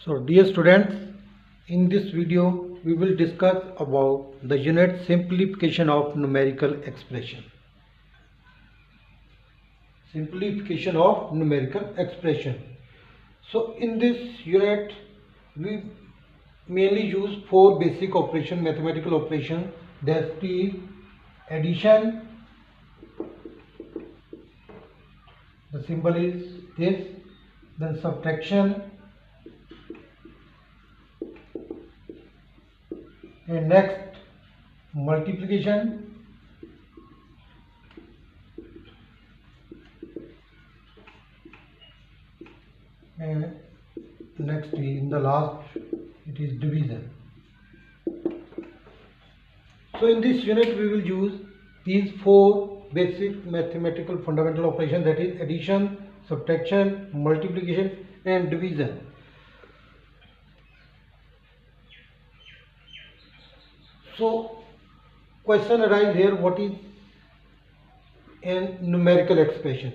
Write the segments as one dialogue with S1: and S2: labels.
S1: So dear students, in this video we will discuss about the unit simplification of numerical expression. Simplification of numerical expression. So in this unit we mainly use four basic operation, mathematical operation, that is addition, the symbol is this, then subtraction, and next multiplication, and next in the last it is division. So in this unit we will use these four basic mathematical fundamental operations, that is addition, subtraction, multiplication and division. So question arises here, what is a numerical expression?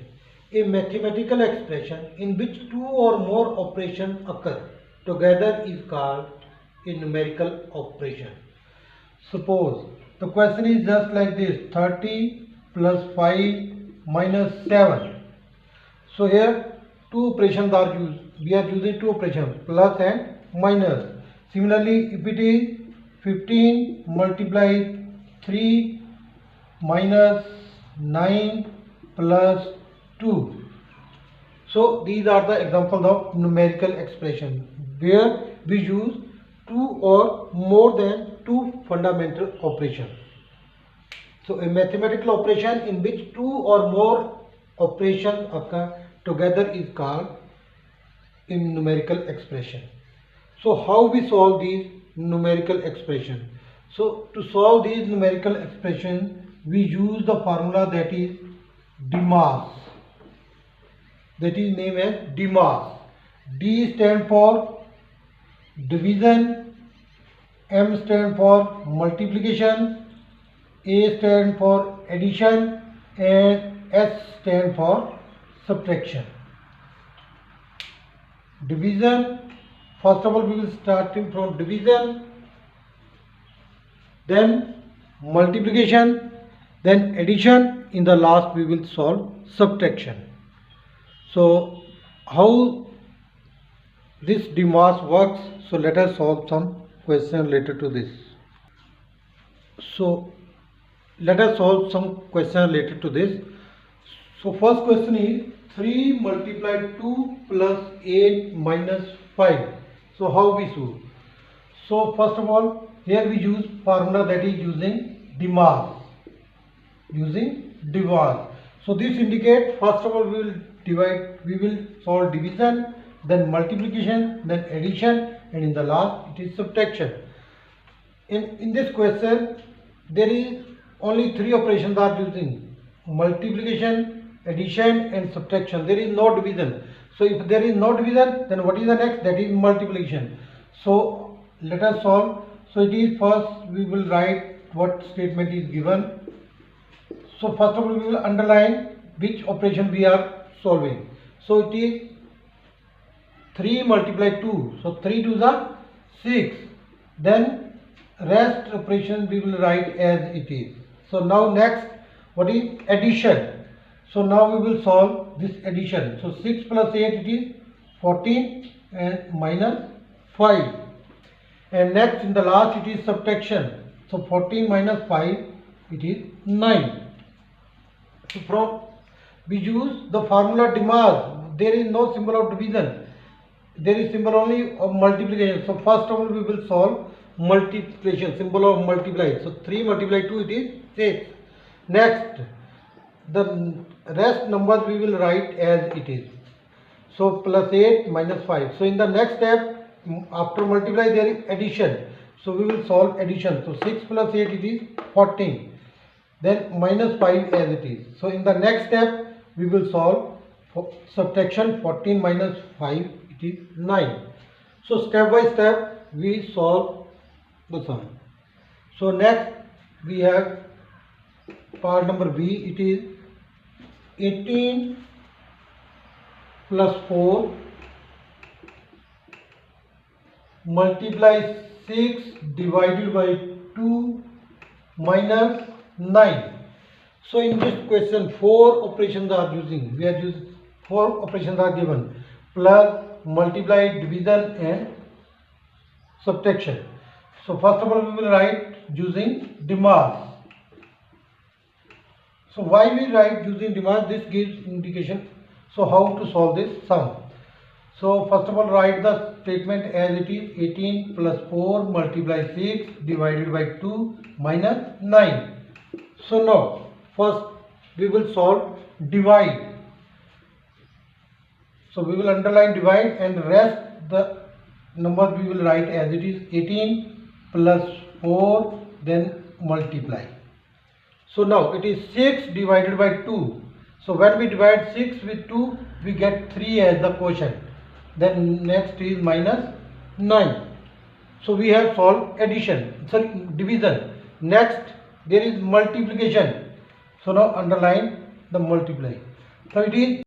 S1: A mathematical expression in which two or more operations occur together is called a numerical operation. Suppose the question is just like this: 30 plus 5 minus 7. So here two operations are used. We are using two operations, plus and minus. Similarly, if it is 15 multiplied 3 minus 9 plus 2. So these are the examples of numerical expression where we use two or more than two fundamental operations. So a mathematical operation in which two or more operations occur together is called a numerical expression. So how we solve these numerical expression? So to solve these numerical expression we use the formula that is DMAS, that is named as DMAS. D stand for division, M stand for multiplication, A stand for addition and S stand for subtraction. Division, first of all we will start from division, then multiplication, then addition, in the last we will solve subtraction. So how this DMAS works? So let us solve some question related to this. So let us solve some question related to this. So first question is 3 multiplied 2 plus 8 minus 5. So how we solve? So first of all here we use formula that is using DMAS. So this indicates first of all we will solve division, then multiplication, then addition and in the last it is subtraction. In this question there is only three operations are using: multiplication, addition and subtraction. There is no division. So if there is no division, then what is the next? That is multiplication. So let us solve. So it is first we will write what statement is given. So first of all we will underline which operation we are solving. So it is 3 multiplied 2. So 3 2s are 6. Then rest operation we will write as it is. So now next, what is addition? So now we will solve this addition. So 6 plus 8 it is 14 and minus 5. And next in the last it is subtraction. So 14 minus 5 it is 9. So from we use the formula DMAS. There is no symbol of division. There is symbol only of multiplication. So first of all we will solve multiplication, symbol of multiply. So 3 multiplied 2 it is 6. Next the rest numbers we will write as it is. So plus 8 minus 5. So in the next step after multiply there is addition. So we will solve addition. So 6 plus 8 it is 14. Then minus 5 as it is. So in the next step we will solve subtraction. 14 minus 5 it is 9. So step by step we solve the sum. So next we have part number B. It is 18 plus 4 multiply 6 divided by 2 minus 9. So in this question 4 operations are using. We are using 4 operations are given: plus, multiply, division and subtraction. So first of all we will write using DEMAS. So why we write using DEMAS? This gives indication. So how to solve this sum? So first of all write the statement as it is: 18 plus 4 multiply 6 divided by 2 minus 9. So now first we will solve divide. So we will underline divide and rest the numbers we will write as it is: 18 plus 4 then multiply. So now it is 6 divided by 2. So when we divide 6 with 2 we get 3 as the quotient. Then next is minus 9. So we have solved division. Next there is multiplication. So now underline the multiply. So it is